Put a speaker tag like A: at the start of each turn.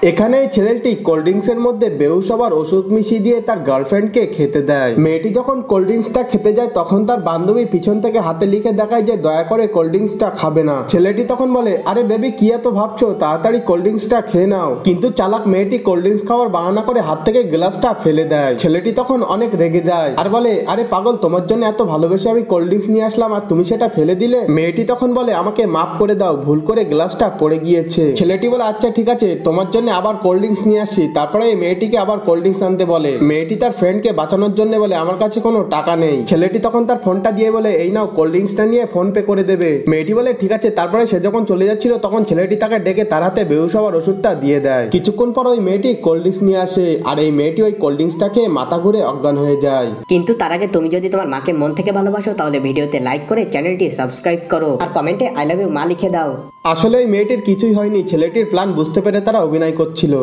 A: এখানে এই ছেলেটি কোল্ড ড্রিঙ্কসের মধ্যে বেহুশ হবার ওষুধ মিশিয়ে দিয়ে তার গার্লফ্রেন্ডকে খেতে দেয়। মেয়েটি যখন কোল্ড ড্রিঙ্কসটা খেতে যায় তখন তার বান্ধবী পিছন থেকে হাতে লিখে দেখায় যে দয়া করে কোল্ড ড্রিঙ্কসটা খাবে না। ছেলেটি তখন বলে, আরে বেবি কি এত ভাবছো, তাড়াতাড়ি কোল্ড ড্রিঙ্কসটা খেয়ে নাও। কিন্তু চালাক মেয়েটি কোল্ড ড্রিঙ্কস খাওয়ার বাহানা করে হাত থেকে গ্লাসটা ফেলে দেয়। ছেলেটি তখন অনেক রেগে যায় আর বলে, আরে পাগল, তোমার জন্য এত ভালোবেসে আমি কোল্ড ড্রিঙ্কস নিয়ে আসলাম আর তুমি সেটা ফেলে দিলে। মেয়েটি তখন বলে, আমাকে মাফ করে দাও, ভুল করে গ্লাসটা পড়ে গিয়েছে। ছেলেটি বলে, আচ্ছা ঠিক আছে, তোমার জন্য আবার কোল্ড ড্রিঙ্কস নিয়ে আসছি। তারপরে এই মেয়েটিকে আবার কোল্ড ড্রিঙ্কস আনতে বলে। মেয়েটি তার ফ্রেন্ডকে বাঁচানোর জন্য বলে, আমার কাছে কোনো টাকা নেই। ছেলেটি তখন তার ফোনটা দিয়ে বলে, এই নাও, কোল্ড ড্রিঙ্কসটা নিয়ে ফোন পে করে দেবে। মেয়েটি বলে, ঠিক আছে। তারপরে সে যখন চলে যাচ্ছিল তখন ছেলেটি তাকে ডেকে তার হাতে বেহুশ হওয়ার ওষুধটা দিয়ে দেয়। কিছুক্ষণ পর ওই মেয়েটি কোল্ড ড্রিঙ্কস নিয়ে আসে আর এই মেয়েটি ওই কোল্ড ড্রিঙ্কসটা খেয়ে মাথা ঘুরে অজ্ঞান হয়ে যায়।
B: কিন্তু তার আগে তুমি যদি তোমার মাকে মন থেকে ভালোবাসো তাহলে ভিডিওতে লাইক করে চ্যানেলটি সাবস্ক্রাইব করো আর কমেন্টে আই লাভ ইউ মা লিখে দাও।
A: আসলে ওই মেয়েটির কিছুই হয়নি, ছেলেটির প্ল্যান বুঝতে পেরে তারা অভিনয় করছিল।